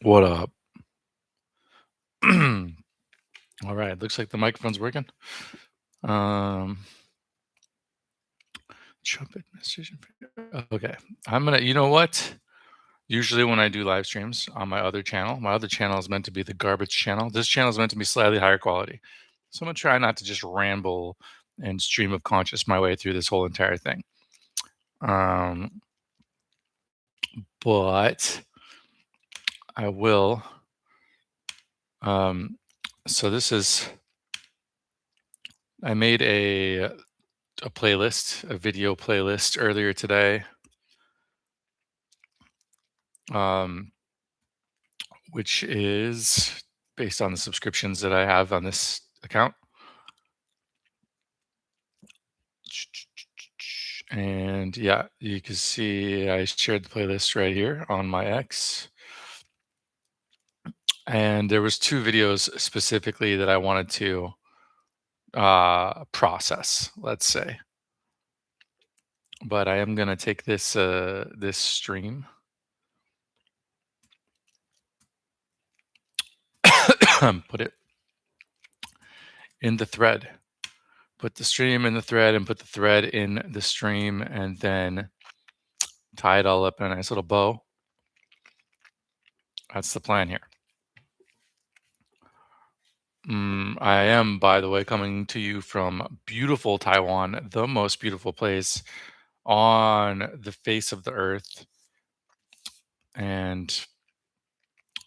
What up? All right, looks like the microphone's working. Um, trumpet message. Okay, You know what? Usually, when I do live streams on my other channel is meant to be the garbage channel. This channel is meant to be slightly higher quality. So I'm gonna try not to just ramble and stream of conscious my way through this whole entire thing. Um, but I will. Um, so this is. I made a playlist, a video playlist earlier today. Um, which is based on the subscriptions that I have on this account. And yeah, you can see I shared the playlist right here on my X. And there was two videos specifically that I wanted to process, let's say. But I am gonna take this stream, put it in the thread, put the stream in the thread, and put the thread in the stream, and then tie it all up in a nice little bow. That's the plan here. I am, by the way, coming to you from beautiful Taiwan, the most beautiful place on the face of the earth. And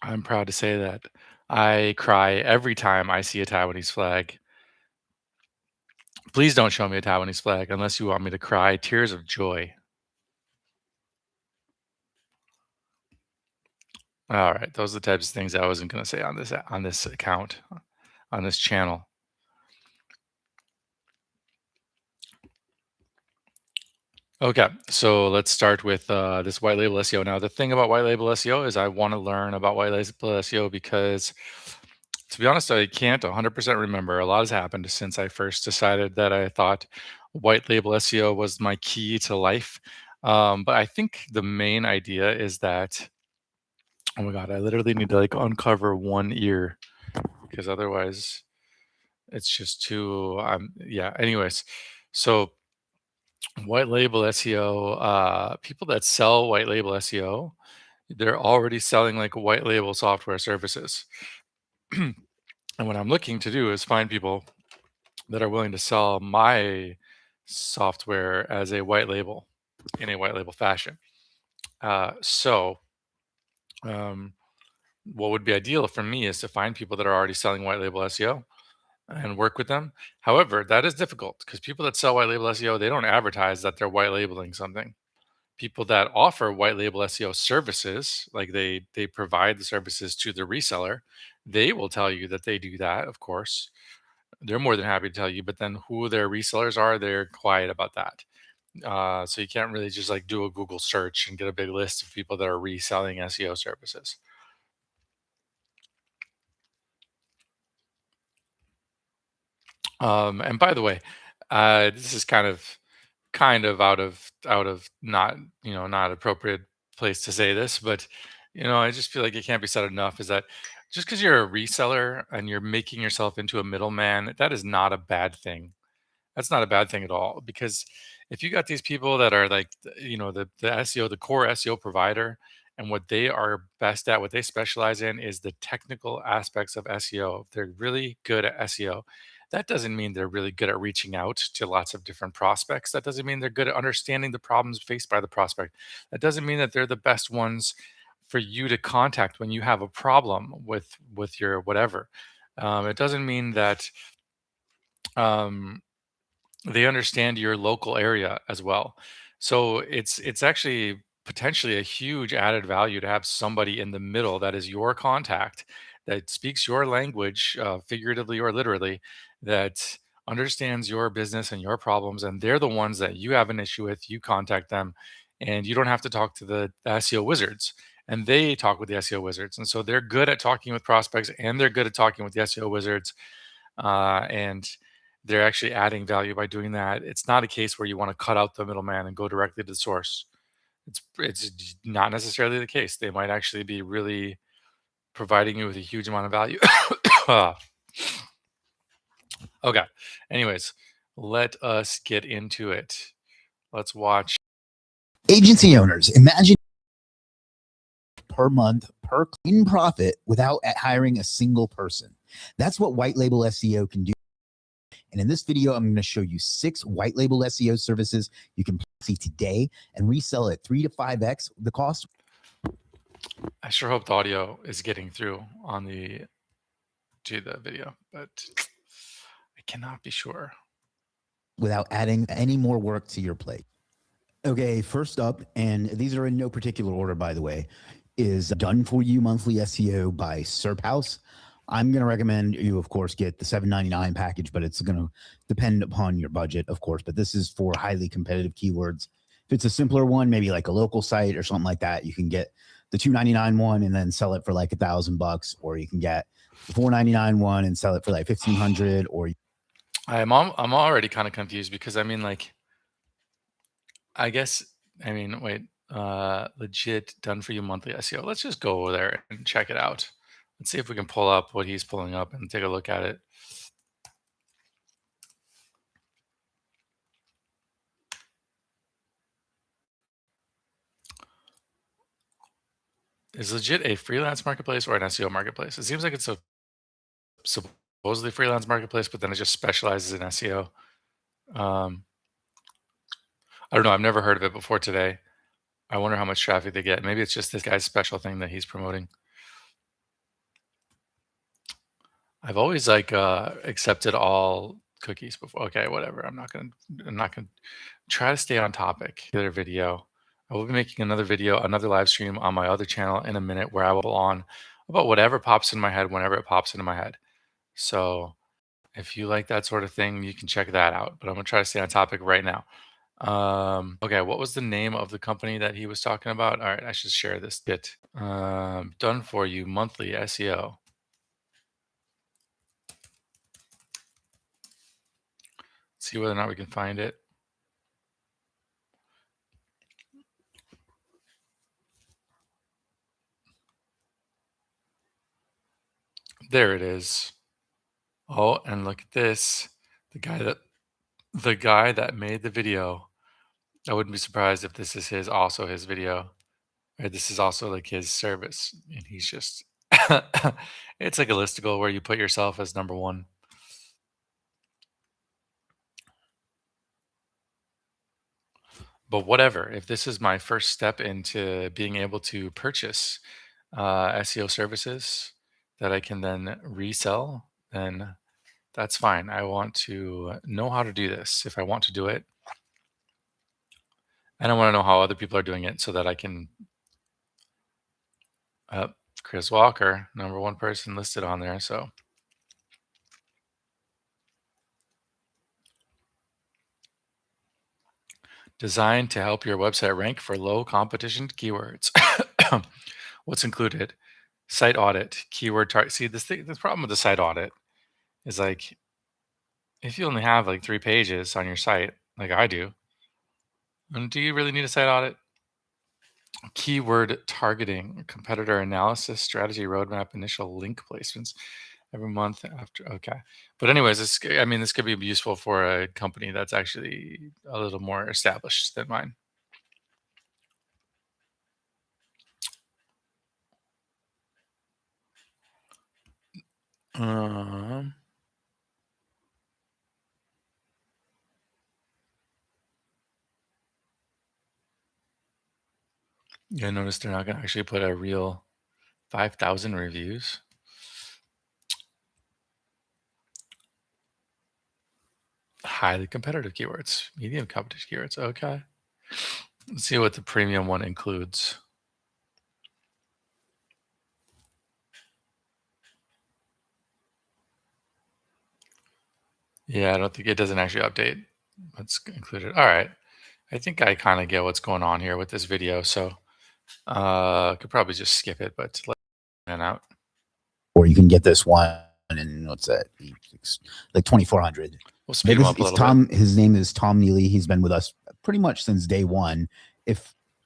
I'm proud to say that I cry every time I see a Taiwanese flag. Please don't show me a Taiwanese flag unless you want me to cry tears of joy. All right, those are the types of things I wasn't going to say on this account, on this channel. Okay, so let's start with this white label SEO. Now, the thing about white label SEO is I want to learn about white label SEO because, to be honest, I can't 100% remember. A lot has happened since I first decided that I thought white label SEO was my key to life. But I think the main idea is that, oh my God, I literally need to like uncover one ear because otherwise it's just too, yeah, anyways. So, white label SEO, people that sell white label SEO, they're already selling like white label software services. And what I'm looking to do is find people that are willing to sell my software as a white label in a white label fashion. So, um, what would be ideal for me is to find people that are already selling white label SEO and work with them. However, that is difficult because people that sell white label SEO, they don't advertise that they're white labeling something. People that offer white label SEO services, like they provide the services to the reseller, they will tell you that they do that, of course. They're more than happy to tell you, but then who their resellers are, they're quiet about that. So you can't really just like do a Google search and get a big list of people that are reselling SEO services. And by the way, this is kind of out of not not appropriate place to say this, but I just feel like it can't be said enough is that just because you're a reseller and you're making yourself into a middleman, that is not a bad thing. That's not a bad thing at all because if you got these people that are like the SEO, the core SEO provider, and what they are best at, what they specialize in is the technical aspects of SEO. They're really good at SEO. That doesn't mean they're really good at reaching out to lots of different prospects. That doesn't mean they're good at understanding the problems faced by the prospect. That doesn't mean that they're the best ones for you to contact when you have a problem with your whatever. It doesn't mean that um, they understand your local area as well. So it's actually potentially a huge added value to have somebody in the middle that is your contact, that speaks your language, figuratively or literally, that understands your business and your problems, and they're the ones that you have an issue with. You contact them, and you don't have to talk to the SEO wizards. And they talk with the SEO wizards, and so they're good at talking with prospects, and they're good at talking with the SEO wizards, and they're actually adding value by doing that. It's not a case where you want to cut out the middleman and go directly to the source. It's not necessarily the case. They might actually be really providing you with a huge amount of value. Okay. Anyways, let us get into it. Let's watch. Agency owners, imagine per month per clean profit without hiring a single person. That's what white label SEO can do. And in this video, I'm going to show you 6 white label SEO services you can see today and resell at 3 to 5x the cost. I sure hope the audio is getting through on the video, but I cannot be sure. Without adding any more work to your plate. Okay, first up, and these are in no particular order, by the way, is Done For You Monthly SEO by SERPhouse. I'm going to recommend you, of course, get the $7.99 package, but it's going to depend upon your budget, of course. But this is for highly competitive keywords. If it's a simpler one, maybe like a local site or something like that, you can get the $2.99 one and then sell it for like $1,000, or you can get the $4.99 one and sell it for like $1,500. Or I'm already kind of confused because I mean, like, I guess I mean, wait, legit Done For You Monthly SEO. Let's just go over there and check it out. Let's see if we can pull up what he's pulling up and take a look at it. Is legit a freelance marketplace or an SEO marketplace? It seems like it's a supposedly freelance marketplace, but then it just specializes in SEO. I don't know. I've never heard of it before today. I wonder how much traffic they get. Maybe it's just this guy's special thing that he's promoting. I've always like accepted all cookies before. Okay, whatever. I'm not gonna try to stay on topic. Another video. I will be making another video, another live stream on my other channel in a minute where I will on about whatever pops in my head whenever it pops into my head. So if you like that sort of thing, you can check that out. But I'm gonna try to stay on topic right now. Okay, what was the name of the company that he was talking about? All right, I should share this bit. Done For You Monthly SEO. See whether or not we can find it. There it is. Oh, and look at this. The guy that made the video. I wouldn't be surprised if this is also his video. Or this is also like his service. And he's just it's like a listicle where you put yourself as number one. But whatever, if this is my first step into being able to purchase SEO services that I can then resell, then that's fine. I want to know how to do this if I want to do it. And I want to know how other people are doing it so that I can. Chris Walker, number one person listed on there. So designed to help your website rank for low competition keywords. What's included? Site audit, keyword target. See, the problem with the site audit is like, if you only have like 3 pages on your site, like I do, and do you really need a site audit? Keyword targeting, competitor analysis, strategy roadmap, initial link placements every month after. Okay. But anyways, this could be useful for a company that's actually a little more established than mine. Yeah, notice they're not going to actually put a real 5,000 reviews. Highly competitive keywords, medium competitive keywords. Okay. Let's see what the premium one includes. Yeah, I don't think it doesn't actually update what's included. All right. I think I kind of get what's going on here with this video. So I could probably just skip it, but let's get out. Or you can get this one and what's that? Like 2,400. We'll speed him up a little bit. His name is Tom Neely. He's been with us pretty much since day one,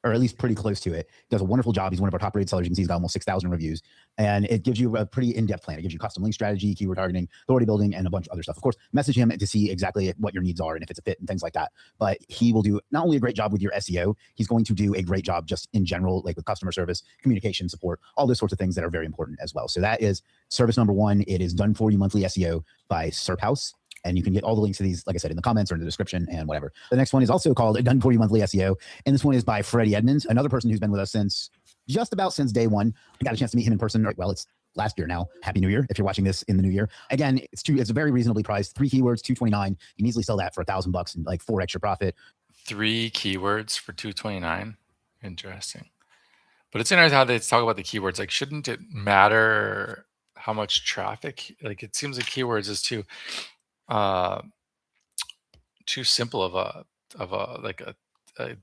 or at least pretty close to it. Does a wonderful job. He's one of our top rated sellers. You can see he's got almost 6,000 reviews. And it gives you a pretty in-depth plan. It gives you custom link strategy, keyword targeting, authority building, and a bunch of other stuff. Of course, message him to see exactly what your needs are and if it's a fit and things like that. But he will do not only a great job with your SEO, he's going to do a great job just in general, like with customer service, communication support, all those sorts of things that are very important as well. So that is service number one. It is Done For You Monthly SEO by SERP House. And you can get all the links to these, like I said, in the comments or in the description and whatever. The next one is also called Done For You Monthly SEO. And this one is by Freddie Edmonds, another person who's been with us since just about since day one. I got a chance to meet him in person. Well, it's last year now. Happy New Year if you're watching this in the new year. Again, it's a very reasonably priced. 3 keywords, $229. You can easily sell that for $1,000 and like 4 extra profit. 3 keywords for $229. Interesting. But it's interesting how they talk about the keywords. Like, shouldn't it matter how much traffic? Like, it seems like keywords is too simple of a like a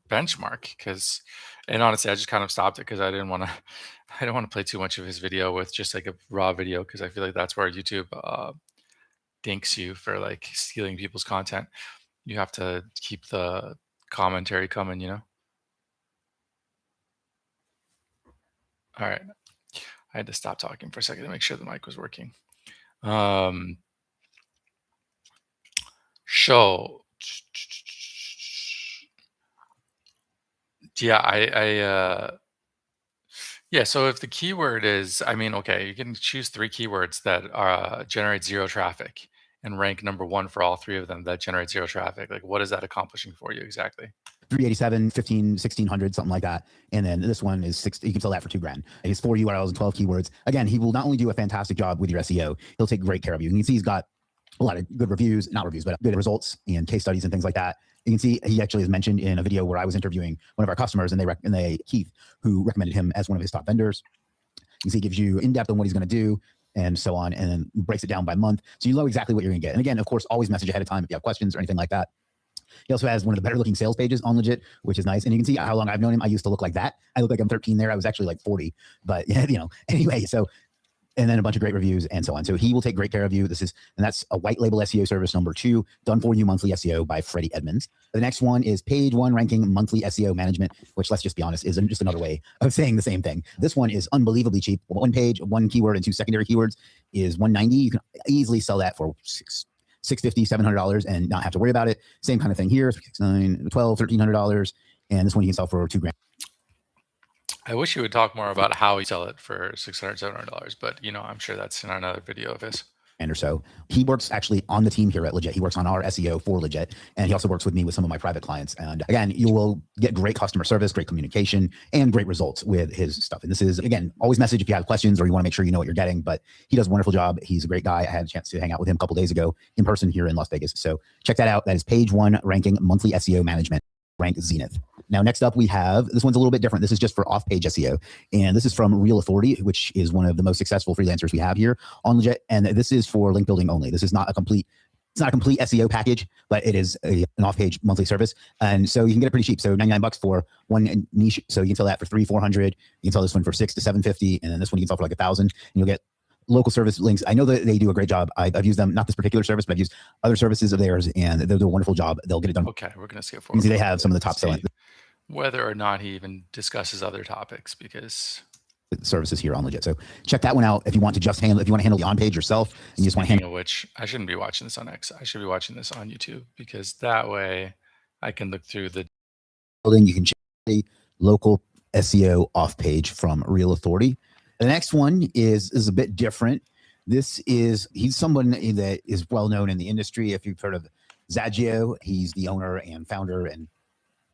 benchmark. Because, and honestly, I just kind of stopped it because I didn't want to I don't want to play too much of his video with just like a raw video, because I feel like that's where YouTube dinks you for like stealing people's content. You have to keep the commentary coming, you know. All right, I had to stop talking for a second to make sure the mic was working. So yeah, yeah. So if the keyword is, I mean, okay, you can choose 3 keywords that generate 0 traffic and rank number 1 for all 3 of them that generate 0 traffic. Like, what is that accomplishing for you exactly? 387, 15, 1600, something like that. And then this one is 6, you can sell that for $2,000. It's 4 URLs and 12 keywords. Again, he will not only do a fantastic job with your SEO, he'll take great care of you. And you can see he's got a lot of good reviews, not reviews, but good results and case studies and things like that. You can see he actually is mentioned in a video where I was interviewing one of our customers, and Keith, who recommended him as one of his top vendors. You can see he gives you in depth on what he's going to do and so on, and then breaks it down by month. So you know exactly what you're going to get. And again, of course, always message ahead of time if you have questions or anything like that. He also has one of the better looking sales pages on Legit, which is nice. And you can see how long I've known him. I used to look like that. I look like I'm 13 there. I was actually like 40, but yeah, anyway, so, and then a bunch of great reviews and so on. So he will take great care of you. And that's a white label SEO service number 2, Done For You Monthly SEO by Freddie Edmonds. The next one is Page One Ranking Monthly SEO Management, which, let's just be honest, is just another way of saying the same thing. This one is unbelievably cheap. 1 page, 1 keyword, and 2 secondary keywords is $190. You can easily sell that for $650, $700 and not have to worry about it. Same kind of thing here, $609, $1,200, $1,300. And this one you can sell for $2,000. I wish you would talk more about how you sell it for $600, $700, but I'm sure that's in another video of his. Or so. He works actually on the team here at Legit. He works on our SEO for Legit, and he also works with me with some of my private clients. And again, you will get great customer service, great communication, and great results with his stuff. And this is, again, always message if you have questions or you want to make sure you know what you're getting. But he does a wonderful job. He's a great guy. I had a chance to hang out with him a couple days ago in person here in Las Vegas. So check that out. That is Page One Ranking Monthly SEO Management, rank Zenith. Now, next up, we have, this one's a little bit different. This is just for off-page SEO. And this is from Real Authority, which is one of the most successful freelancers we have here on Legit. And this is for link building only. This is not a complete, it's not a complete SEO package, but it is an off-page monthly service. And so you can get it pretty cheap. So $99 for one niche. So you can sell that for $300, $400. You can sell this one for $600 to $750. And then this one you can sell for like $1,000. And you'll get local service links. I know that they do a great job. I've used them, not this particular service, but I've used other services of theirs, and they'll do a wonderful job. They'll get it done. Okay, we're going to skip You forward. can see they have some of the top selling Whether or not he even discusses other topics, because services here on Legit. So check that one out if you want to just handle, if you want to handle the on page yourself and you just want to handle. Which I shouldn't be watching this on X. I should be watching this on YouTube, because that way I can look through the building. You can check the local SEO off page from Real Authority. The next one is a bit different. He's someone that is well known in the industry. If you've heard of Zagio, he's the owner and founder and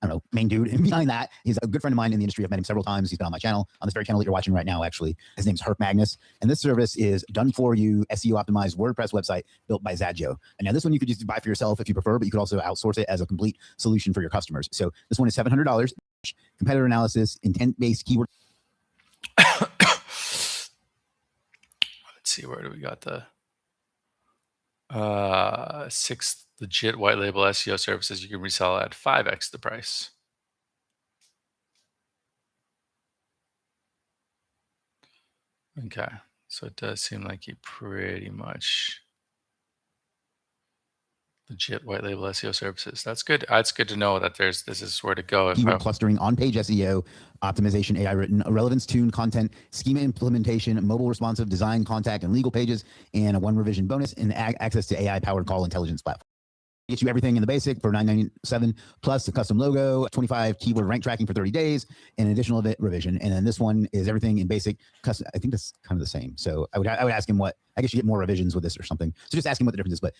I don't know, main dude behind that. He's a good friend of mine in the industry. I've met him several times. He's been on my channel, on this very channel that you're watching right now, actually. His name's Herp Magnus. And this service is Done For You SEO optimized WordPress website built by Zagio. And now this one you could just buy for yourself if you prefer, but you could also outsource it as a complete solution for your customers. So this one is $700, competitor analysis, intent-based keyword. Let's see, where do we got the 6 legit white label SEO services you can resell at 5x the price. Okay, so it does seem like he pretty much Legit white label SEO services. That's good. It's good to know that this is where to go if keyword clustering, on-page SEO, optimization, AI written, relevance tune content, schema implementation, mobile responsive design, contact, and legal pages, and a one revision bonus, and access to AI-powered call intelligence platform. Get you everything in the basic for $9.97 plus the custom logo, 25 keyword rank tracking for 30 days, and an additional revision. And then this one is everything in basic. Custom, I think that's kind of the same. So I would ask him what. I guess you get more revisions with this or something. So just ask him what the difference is. But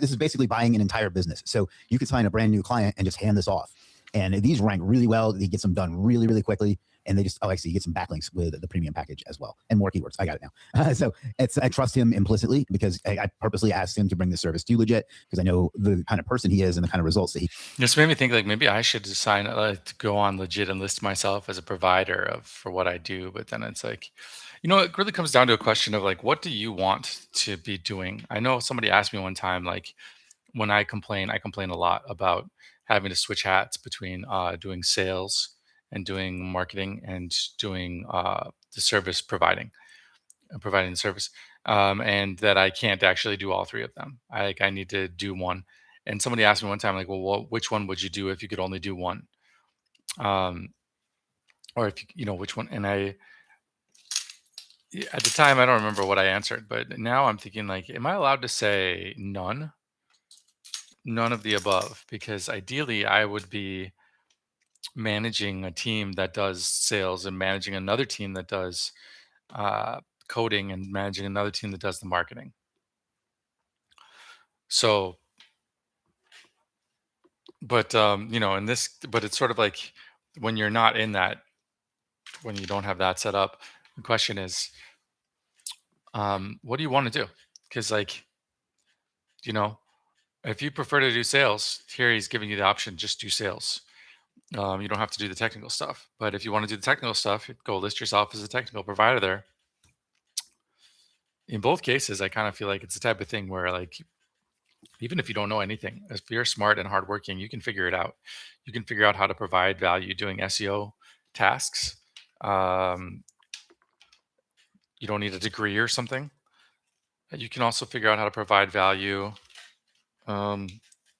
this is basically buying an entire business. So you could sign a brand new client and just hand this off. And these rank really well. He gets them done really, really quickly. And they just, oh, I see, you get some backlinks with the premium package as well and more keywords. I got it now. So I trust him implicitly because I purposely asked him to bring this service to Legit because I know the kind of person he is and the kind of results that he. This made me think like maybe I should sign to go on Legit and list myself as a provider of for what I do. But then it's like, it really comes down to a question of like, what do you want to be doing? I know somebody asked me one time, like when I complain a lot about having to switch hats between doing sales and doing marketing and doing the service providing the service, and that I can't actually do all three of them. I need to do one. And somebody asked me one time, like, well, which one would you do if you could only do one? Um, or if which one? And at the time, I don't remember what I answered, but now I'm thinking, like, am I allowed to say none? None of the above, because ideally, I would be managing a team that does sales and managing another team that does coding and managing another team that does the marketing. So, but but it's sort of like when you're not in that, when you don't have that set up, the question is, what do you want to do? Because like, you know, if you prefer to do sales, here he's giving you the option, just do sales. You don't have to do the technical stuff. But if you want to do the technical stuff, go list yourself as a technical provider there. In both cases, I kind of feel like it's the type of thing where like even if you don't know anything, if you're smart and hardworking, you can figure it out. You can figure out how to provide value doing SEO tasks. Um, you don't need a degree or something. You can also figure out how to provide value um,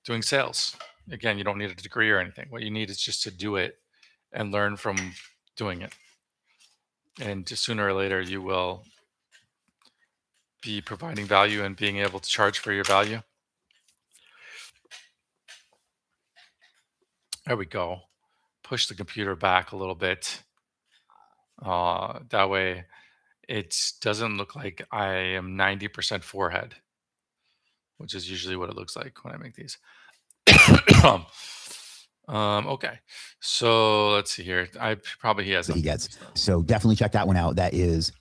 doing sales. Again, you don't need a degree or anything. What you need is just to do it and learn from doing it. And just sooner or later, you will be providing value and being able to charge for your value. There we go. Push the computer back a little bit. That way it doesn't look like I am 90% forehead, which is usually what it looks like when I make these. Okay. So let's see here. He has that he gets. So definitely check that one out. That is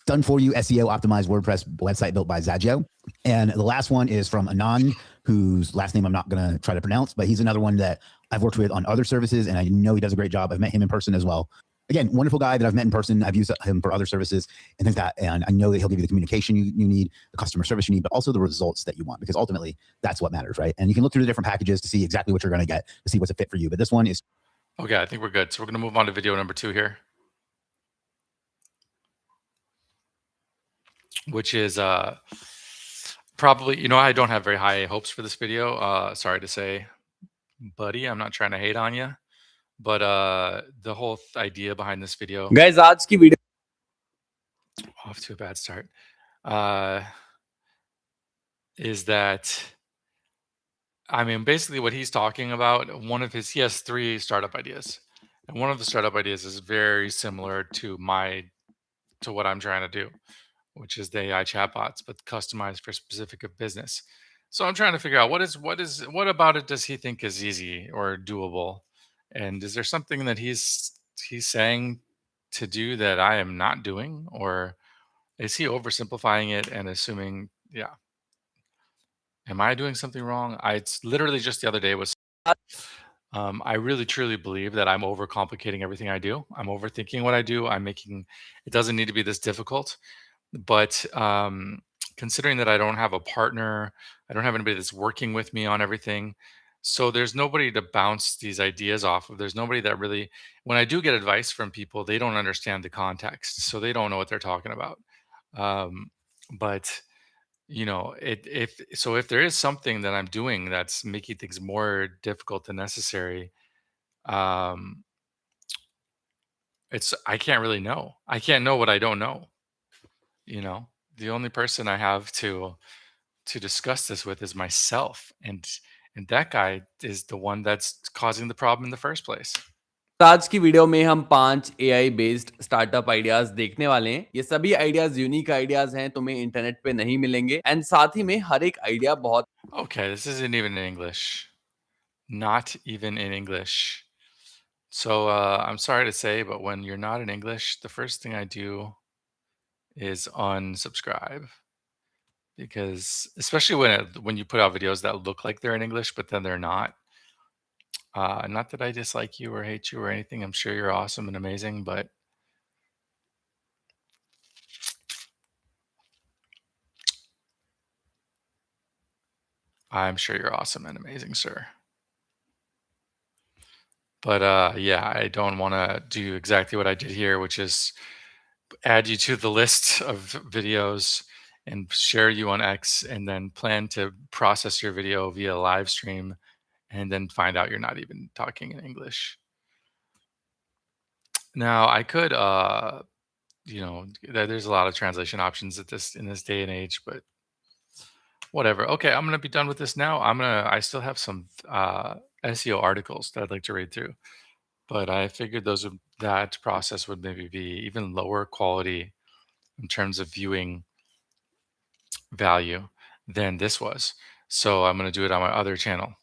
done for you SEO optimized WordPress website built by Zagio. And the last one is from Anand, whose last name I'm not going to try to pronounce, but he's another one that I've worked with on other services, and I know he does a great job. I've met him in person as well. Again, wonderful guy that I've met in person. I've used him for other services and things like that. And I know that he'll give you the communication you need, the customer service you need, but also the results that you want, because ultimately that's what matters, right? And you can look through the different packages to see exactly what you're going to get, to see what's a fit for you. But this one is. Okay, I think we're good. So we're going to move on to video number 2 here, which is probably, I don't have very high hopes for this video. Sorry to say, buddy, I'm not trying to hate on you. But the whole idea behind this video, guys, आज की video off to a bad start, is that, I mean, basically what he's talking about, he has 3 startup ideas, and one of the startup ideas is very similar to what I'm trying to do, which is the AI chatbots, but customized for specific business. So I'm trying to figure out what about it does he think is easy or doable. And is there something that he's saying to do that I am not doing, or is he oversimplifying it and assuming, yeah, am I doing something wrong? It's literally just the other day was, I really truly believe that I'm overcomplicating everything I do. I'm overthinking what I do. It doesn't need to be this difficult, but considering that I don't have a partner, I don't have anybody that's working with me on everything. So there's nobody to bounce these ideas off of. There's nobody that really, when I do get advice from people, they don't understand the context. So they don't know what they're talking about. But if there is something that I'm doing that's making things more difficult than necessary, um, I can't really know. I can't know what I don't know. You know, the only person I have to discuss this with is myself, and that guy is the one that's causing the problem in the first place. तो आज की video में हम 5 AI based startup ideas देखने वाले हैं। ये सभी आइडियाज यूनिक आइडियाज हैं, तुम्हें इंटरनेट पे नहीं मिलेंगे एंड साथ ही में हर एक आइडिया बहुत Okay, this isn't even in English. Not even in English. So I'm sorry to say, but when you're not in English, the first thing I do is unsubscribe because especially when you put out videos that look like they're in English, but then they're not. Not that I dislike you or hate you or anything. I'm sure you're awesome and amazing, but I'm sure you're awesome and amazing, sir. But yeah, I don't want to do exactly what I did here, which is add you to the list of videos and share you on X, and then plan to process your video via live stream, and then find out you're not even talking in English. Now, I could, there's a lot of translation options in this day and age, but whatever. Okay, I'm gonna be done with this now. I still have some SEO articles that I'd like to read through, but I figured that process would maybe be even lower quality in terms of viewing value than this was. So I'm going to do it on my other channel.